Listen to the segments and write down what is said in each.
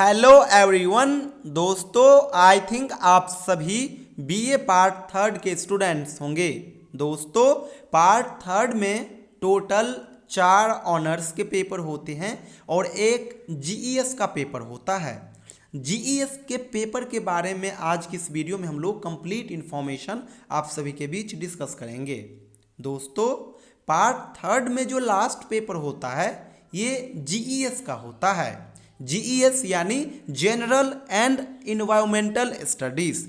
Hello everyone. दोस्तों, I think आप सभी बीए पार्ट थर्ड के स्टूडेंट्स होंगे। दोस्तों, पार्ट थर्ड में टोटल 4 ऑनर्स के पेपर होते हैं और एक जीईएस का पेपर होता है। जीईएस के पेपर के बारे में आज की इस वीडियो में हम लोग कंप्लीट इन्फॉर्मेशन आप सभी के बीच डिस्कस करेंगे। दोस्तों, पार्ट थर्ड में जो लास्ट पेपर होता है ये जीईएस का होता है। जीईएस यानी जनरल एंड इन्वायरमेंटल स्टडीज।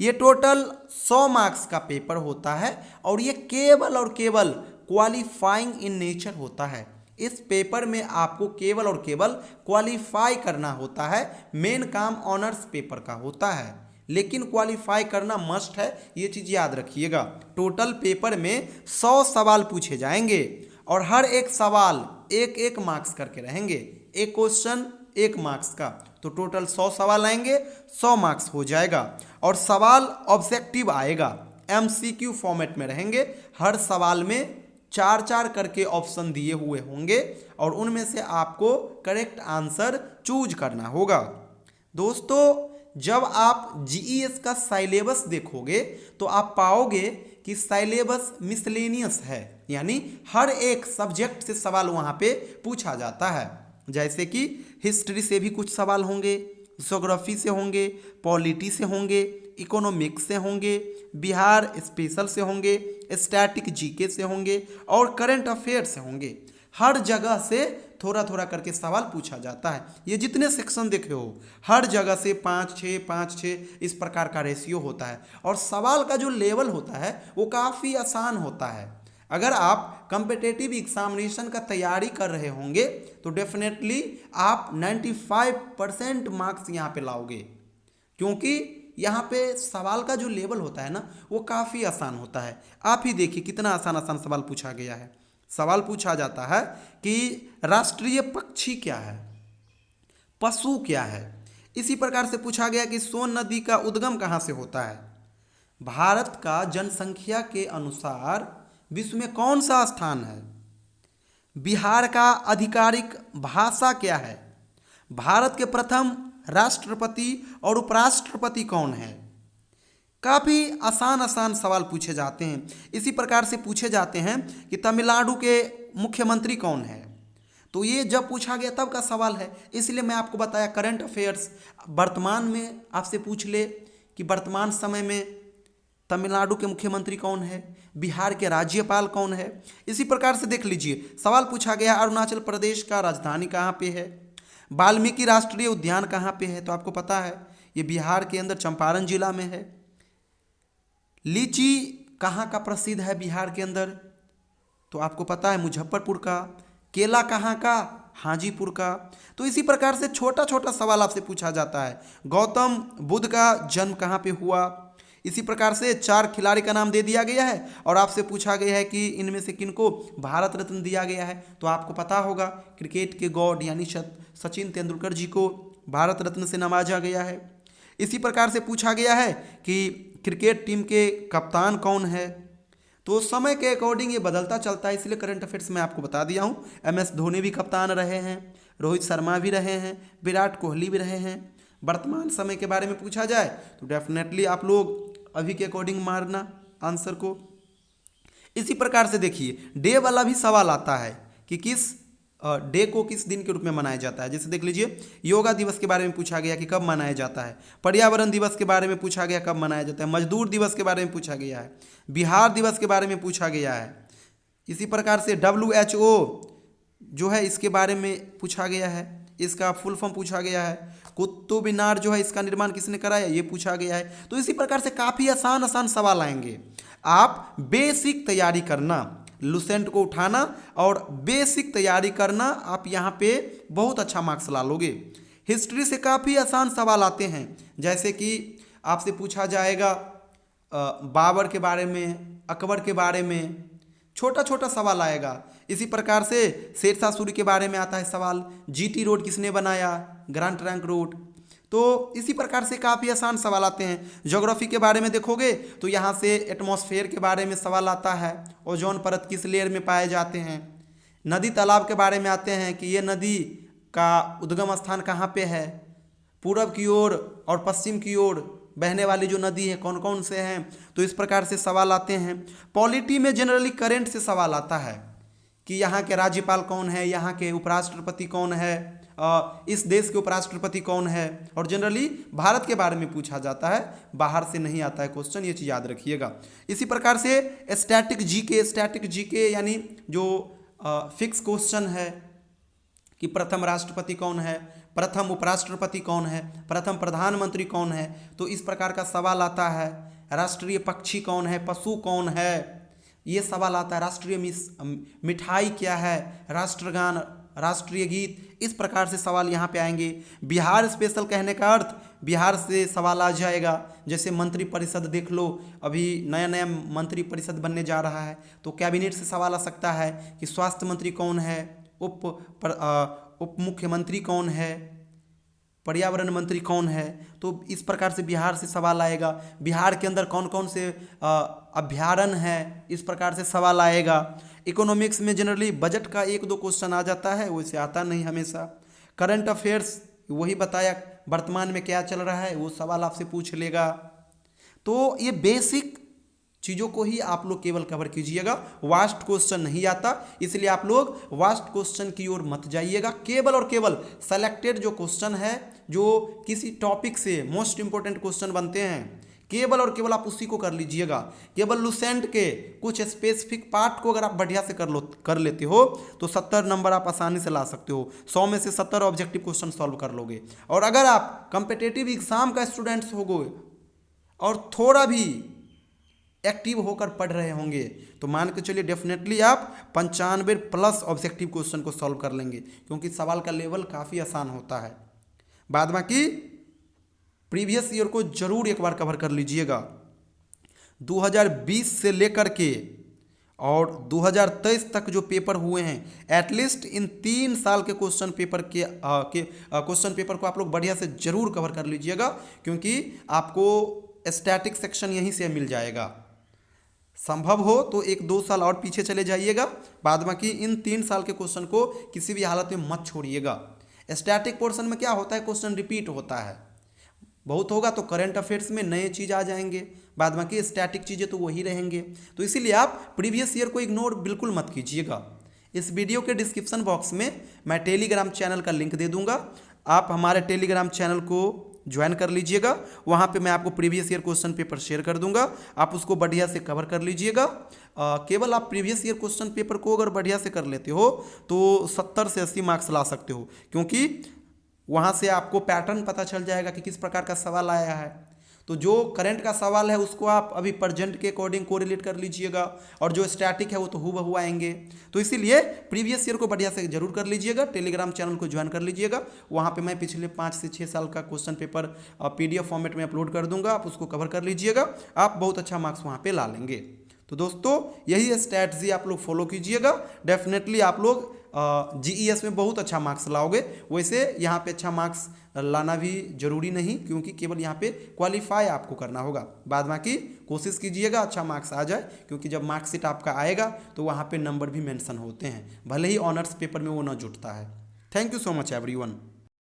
ये टोटल 100 मार्क्स का पेपर होता है और ये केवल और केवल क्वालिफाइंग इन नेचर होता है। इस पेपर में आपको केवल और केवल क्वालिफाई करना होता है। मेन काम ऑनर्स पेपर का होता है, लेकिन क्वालिफाई करना मस्ट है, ये चीज़ याद रखिएगा। टोटल पेपर में 100 सवाल पूछे जाएंगे और हर एक सवाल एक एक मार्क्स करके रहेंगे। एक क्वेश्चन 1 मार्क्स का, तो टोटल 100 सवाल आएंगे, 100 मार्क्स हो जाएगा। और सवाल ऑब्जेक्टिव आएगा, एमसीक्यू फॉर्मेट में रहेंगे। हर सवाल में 4-4 करके ऑप्शन दिए हुए होंगे और उनमें से आपको करेक्ट आंसर चूज करना होगा। दोस्तों, जब आप जीईएस का सिलेबस देखोगे तो आप पाओगे कि सिलेबस मिसलेनियस है, यानी हर एक सब्जेक्ट से सवाल वहाँ पे पूछा जाता है। जैसे कि हिस्ट्री से भी कुछ सवाल होंगे, ज्योग्राफी से होंगे, पॉलिटी से होंगे, इकोनॉमिक्स से होंगे, बिहार स्पेशल से होंगे, स्टैटिक जीके से होंगे और करंट अफेयर से होंगे। हर जगह से थोड़ा थोड़ा करके सवाल पूछा जाता है। ये जितने सेक्शन देखे हो, हर जगह से 5-6 इस प्रकार का रेशियो होता है और सवाल का जो लेवल होता है वो काफ़ी आसान होता है। अगर आप कॉम्पिटिटिव एग्जामिनेशन का तैयारी कर रहे होंगे तो डेफिनेटली आप 95% मार्क्स यहाँ पे लाओगे, क्योंकि यहाँ पे सवाल का जो लेवल होता है ना वो काफ़ी आसान होता है। आप ही देखिए कितना आसान आसान सवाल पूछा गया है। सवाल पूछा जाता है कि राष्ट्रीय पक्षी क्या है, पशु क्या है। इसी प्रकार से पूछा गया कि सोन नदी का उद्गम कहाँ से होता है। भारत का जनसंख्या के अनुसार विश्व में कौन सा स्थान है। बिहार का आधिकारिक भाषा क्या है। भारत के प्रथम राष्ट्रपति और उपराष्ट्रपति कौन है। काफ़ी आसान आसान सवाल पूछे जाते हैं। इसी प्रकार से पूछे जाते हैं कि तमिलनाडु के मुख्यमंत्री कौन है। तो ये जब पूछा गया तब का सवाल है, इसलिए मैं आपको बताया। करंट अफेयर्स वर्तमान में आपसे पूछ ले कि वर्तमान समय में तमिलनाडु के मुख्यमंत्री कौन है, बिहार के राज्यपाल कौन है। इसी प्रकार से देख लीजिए सवाल पूछा गया अरुणाचल प्रदेश का राजधानी कहाँ पे है, वाल्मीकि राष्ट्रीय उद्यान कहाँ पे है, तो आपको पता है ये बिहार के अंदर चंपारण जिला में है। लीची कहाँ का प्रसिद्ध है बिहार के अंदर, तो आपको पता है मुजफ्फरपुर का। केला कहाँ का, हाजीपुर का। तो इसी प्रकार से छोटा छोटा सवाल आपसे पूछा जाता है। गौतम बुद्ध का जन्म कहाँ पे हुआ। इसी प्रकार से 4 खिलाड़ी का नाम दे दिया गया है और आपसे पूछा गया है कि इनमें से किनको भारत रत्न दिया गया है। तो आपको पता होगा क्रिकेट के गॉड यानी सचिन तेंदुलकर जी को भारत रत्न से नवाजा गया है। इसी प्रकार से पूछा गया है कि क्रिकेट टीम के कप्तान कौन है। तो समय के अकॉर्डिंग ये बदलता चलता है, इसलिए करंट अफेयर्स में आपको बता दिया हूँ। MS धोनी भी कप्तान रहे हैं, रोहित शर्मा भी रहे हैं, विराट कोहली भी रहे हैं। वर्तमान समय के बारे में पूछा जाए तो डेफिनेटली आप लोग अभी के अकॉर्डिंग मारना आंसर को। इसी प्रकार से देखिए डे वाला भी सवाल आता है कि किस डे को किस दिन के रूप में मनाया जाता है। जैसे देख लीजिए योगा दिवस के बारे में पूछा गया कि कब मनाया जाता है। पर्यावरण दिवस के बारे में पूछा गया कब मनाया जाता है। मजदूर दिवस के बारे में पूछा गया है। बिहार दिवस के बारे में पूछा गया है। इसी प्रकार से WHO जो है इसके बारे में पूछा गया है, इसका फुल फॉर्म पूछा गया है। कुतुब मीनार जो है इसका निर्माण किसने कराया, ये पूछा गया है। तो इसी प्रकार से काफ़ी आसान आसान सवाल आएंगे। आप बेसिक तैयारी करना, लुसेंट को उठाना और बेसिक तैयारी करना, आप यहाँ पे बहुत अच्छा मार्क्स ला लोगे। हिस्ट्री से काफ़ी आसान सवाल आते हैं, जैसे कि आपसे पूछा जाएगा बाबर के बारे में, अकबर के बारे में, छोटा छोटा सवाल आएगा। इसी प्रकार से शेरशाह सूरी के बारे में आता है सवाल, GT रोड किसने बनाया, ग्रैंड ट्रंक रोड। तो इसी प्रकार से काफ़ी आसान सवाल आते हैं। ज्योग्राफी के बारे में देखोगे तो यहाँ से एटमॉस्फेयर के बारे में सवाल आता है, ओजोन परत किस लेयर में पाए जाते हैं। नदी तालाब के बारे में आते हैं कि ये नदी का उद्गम स्थान कहाँ पे है, पूरब की ओर और पश्चिम की ओर बहने वाली जो नदी है कौन कौन से हैं, तो इस प्रकार से सवाल आते हैं। पॉलिटी में जनरली करंट से सवाल आता है कि यहाँ के राज्यपाल कौन है, यहाँ के उपराष्ट्रपति कौन है, इस देश के उपराष्ट्रपति कौन है, और जनरली भारत के बारे में पूछा जाता है, बाहर से नहीं आता है क्वेश्चन, ये चीज़ याद रखिएगा। इसी प्रकार से स्टैटिक जीके यानी जो फिक्स क्वेश्चन है कि प्रथम राष्ट्रपति कौन है, प्रथम उपराष्ट्रपति कौन है, प्रथम प्रधानमंत्री कौन है, तो इस प्रकार का सवाल आता है। राष्ट्रीय पक्षी कौन है, पशु कौन है, ये सवाल आता है। राष्ट्रीय मिठाई क्या है, राष्ट्रगान, राष्ट्रीय गीत, इस प्रकार से सवाल यहाँ पे आएंगे। बिहार स्पेशल कहने का अर्थ बिहार से सवाल आ जाएगा। जैसे मंत्री परिषद देख लो, अभी नया नया मंत्री परिषद बनने जा रहा है, तो कैबिनेट से सवाल आ सकता है कि स्वास्थ्य मंत्री कौन है, उप मुख्यमंत्री कौन है, पर्यावरण मंत्री कौन है, तो इस प्रकार से बिहार से सवाल आएगा। बिहार के अंदर कौन कौन से अभ्यारण्य है, इस प्रकार से सवाल आएगा। इकोनॉमिक्स में जनरली बजट का 1-2 क्वेश्चन आ जाता है, वैसे आता नहीं हमेशा। करंट अफेयर्स वही बताया, वर्तमान में क्या चल रहा है वो सवाल आपसे पूछ लेगा। तो ये बेसिक चीज़ों को ही आप लोग केवल कवर कीजिएगा, वास्ट क्वेश्चन नहीं आता, इसलिए आप लोग वास्ट क्वेश्चन की ओर मत जाइएगा। केवल और केवल सेलेक्टेड जो क्वेश्चन है, जो किसी टॉपिक से मोस्ट इंपॉर्टेंट क्वेश्चन बनते हैं, केवल और केवल आप उसी को कर लीजिएगा। केवल लुसेंट के कुछ स्पेसिफिक पार्ट को अगर आप बढ़िया से कर लेते हो तो 70 नंबर आप आसानी से ला सकते हो। 100 में से 70 ऑब्जेक्टिव क्वेश्चन सॉल्व कर लोगे। और अगर आप कॉम्पिटिटिव एग्जाम का स्टूडेंट्स हो गए और थोड़ा भी एक्टिव होकर पढ़ रहे होंगे तो मान के चलिए डेफिनेटली आप 95+ ऑब्जेक्टिव क्वेश्चन को सॉल्व कर लेंगे, क्योंकि सवाल का लेवल काफ़ी आसान होता है। बाद बाकी प्रीवियस ईयर को जरूर एक बार कवर कर लीजिएगा। 2020 से लेकर के और 2023 तक जो पेपर हुए हैं, एटलीस्ट इन 3 साल के क्वेश्चन पेपर के क्वेश्चन पेपर को आप लोग बढ़िया से जरूर कवर कर लीजिएगा, क्योंकि आपको स्टैटिक सेक्शन यहीं से मिल जाएगा। संभव हो तो 1-2 साल और पीछे चले जाइएगा, बाद बाकी इन 3 साल के क्वेश्चन को किसी भी हालत में मत छोड़िएगा। स्टैटिक पोर्शन में क्या होता है, क्वेश्चन रिपीट होता है, बहुत होगा तो करंट अफेयर्स में नए चीज़ आ जाएंगे, बाद बाकी स्टैटिक चीज़ें तो वही रहेंगे। तो इसीलिए आप प्रीवियस ईयर को इग्नोर बिल्कुल मत कीजिएगा। इस वीडियो के डिस्क्रिप्शन बॉक्स में मैं टेलीग्राम चैनल का लिंक दे दूंगा, आप हमारे टेलीग्राम चैनल को ज्वाइन कर लीजिएगा। वहाँ पे मैं आपको previous year question paper share कर दूंगा, आप उसको बढ़िया से कवर कर लीजिएगा। केवल आप प्रीवियस ईयर क्वेश्चन पेपर को अगर बढ़िया से कर लेते हो तो 70 से 80 मार्क्स ला सकते हो, क्योंकि वहाँ से आपको पैटर्न पता चल जाएगा कि किस प्रकार का सवाल आया है। तो जो करंट का सवाल है उसको आप अभी प्रेजेंट के अकॉर्डिंग कोरिलेट कर लीजिएगा, और जो स्टैटिक है वो तो हूबहू आएंगे। तो इसीलिए प्रीवियस ईयर को बढ़िया से जरूर कर लीजिएगा, टेलीग्राम चैनल को ज्वाइन कर लीजिएगा। वहाँ पे मैं पिछले 5 से 6 साल का क्वेश्चन पेपर PDF फॉर्मेट में अपलोड कर दूंगा, आप उसको कवर कर लीजिएगा, आप बहुत अच्छा मार्क्स वहाँ पर ला लेंगे। तो दोस्तों यही स्ट्रैटेजी आप लोग फॉलो कीजिएगा, डेफिनेटली आप लोग GES में बहुत अच्छा मार्क्स लाओगे। वैसे यहाँ पे अच्छा मार्क्स लाना भी जरूरी नहीं, क्योंकि केवल यहाँ पे क्वालिफाई आपको करना होगा। बाद बाकी कोशिश कीजिएगा अच्छा मार्क्स आ जाए, क्योंकि जब मार्कशीट आपका आएगा तो वहाँ पे नंबर भी मेंशन होते हैं, भले ही ऑनर्स पेपर में वो ना जुटता है। Thank you so much everyone.